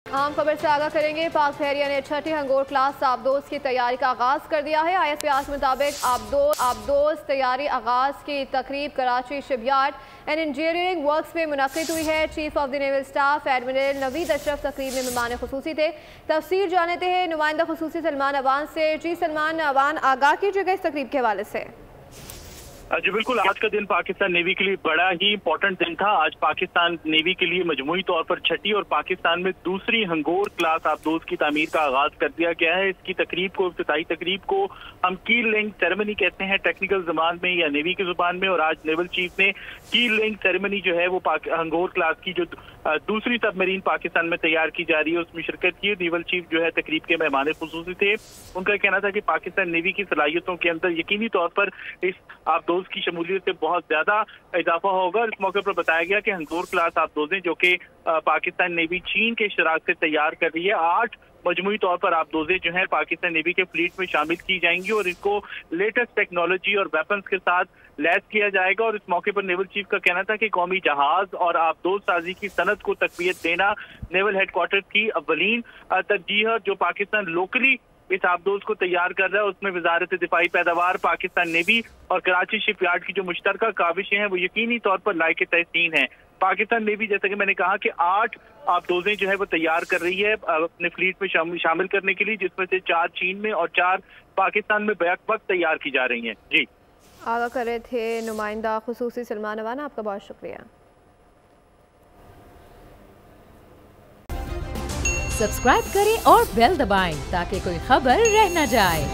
आम खबर से आगाह करेंगे। पाक बहरिया ने छठी हंगोर क्लास आबदोज की तैयारी का आगाज कर दिया है। ISPR के मुताबिक आबदोज तैयारी आगाज की तकरीब Karachi shipyard and engineering works में मुनक़िद हुई है। Chief of the naval staff admiral Naveed Ashraf तकरीब में मेहमान खुसूसी थे। तफसीर जानते हैं नुमाइंदा खुसूसी सलमान अवान से। जी सलमान अवान, आगाह कीजिएगा इस तकरीब के हवाले से। जी बिल्कुल, आज का दिन पाकिस्तान नेवी के लिए बड़ा ही इंपॉर्टेंट दिन था। आज पाकिस्तान नेवी के लिए मजमूई तौर पर छठी और पाकिस्तान में दूसरी हंगोर क्लास आबदोज की तामीर का आगाज कर दिया गया है। इसकी तकरीब को, इफ्तिताई तकरीब को हम कील लिंक सेरेमनी कहते हैं टेक्निकल जुबान में या नेवी की जुबान में। और आज नेवल चीफ ने कील लिंक सेरेमनी जो है वो हंगोर क्लास की जो दूसरी सबमरीन पाकिस्तान में तैयार की जा रही है उसमें शिरकत की। नेवल चीफ जो है तकरीब के मेहमान खुसूसी थे। उनका कहना था कि पाकिस्तान नेवी की सलाहियतों के अंदर यकीनी तौर पर इस आबदोज की शमूलियत से बहुत ज्यादा इजाफा होगा। इस मौके पर बताया गया कि हंगोर क्लास आबदोजें जो कि पाकिस्तान नेवी चीन के इशराक से तैयार कर रही है, 8 मजमूई तौर पर आबदोजें जो है पाकिस्तान नेवी के फ्लीट में शामिल की जाएंगी और इनको लेटेस्ट टेक्नोलॉजी और वेपन्स के साथ लैस किया जाएगा। और इस मौके पर नेवल चीफ का कहना था कि कौमी जहाज और आबदोज साजी की सनत को तकवीयत देना नेवल हेडक्वार्टर की अव्वलीन तरजीह है। जो पाकिस्तान लोकली इस आबदोज को तैयार कर रहा है उसमें वजारत दिफाई पैदावार, पाकिस्तान नेवी और कराची शिपयार्ड की जो मुश्तरका काविशें हैं वो यकीनी तौर पर लायक तहसीन है। पाकिस्तान नेवी, जैसा कि मैंने कहा कि 8 आबदोजें जो है वो तैयार कर रही है अपने फ्लीट में शामिल करने के लिए, जिसमें से 4 चीन में और 4 पाकिस्तान में बैक वक्त तैयार की जा रही हैं। जी, आगाह कर रहे थे नुमाइंदा खुसूसी सलमान अवान, आपका बहुत शुक्रिया। सब्सक्राइब करें और बेल दबाएं ताकि कोई खबर रह न जाए।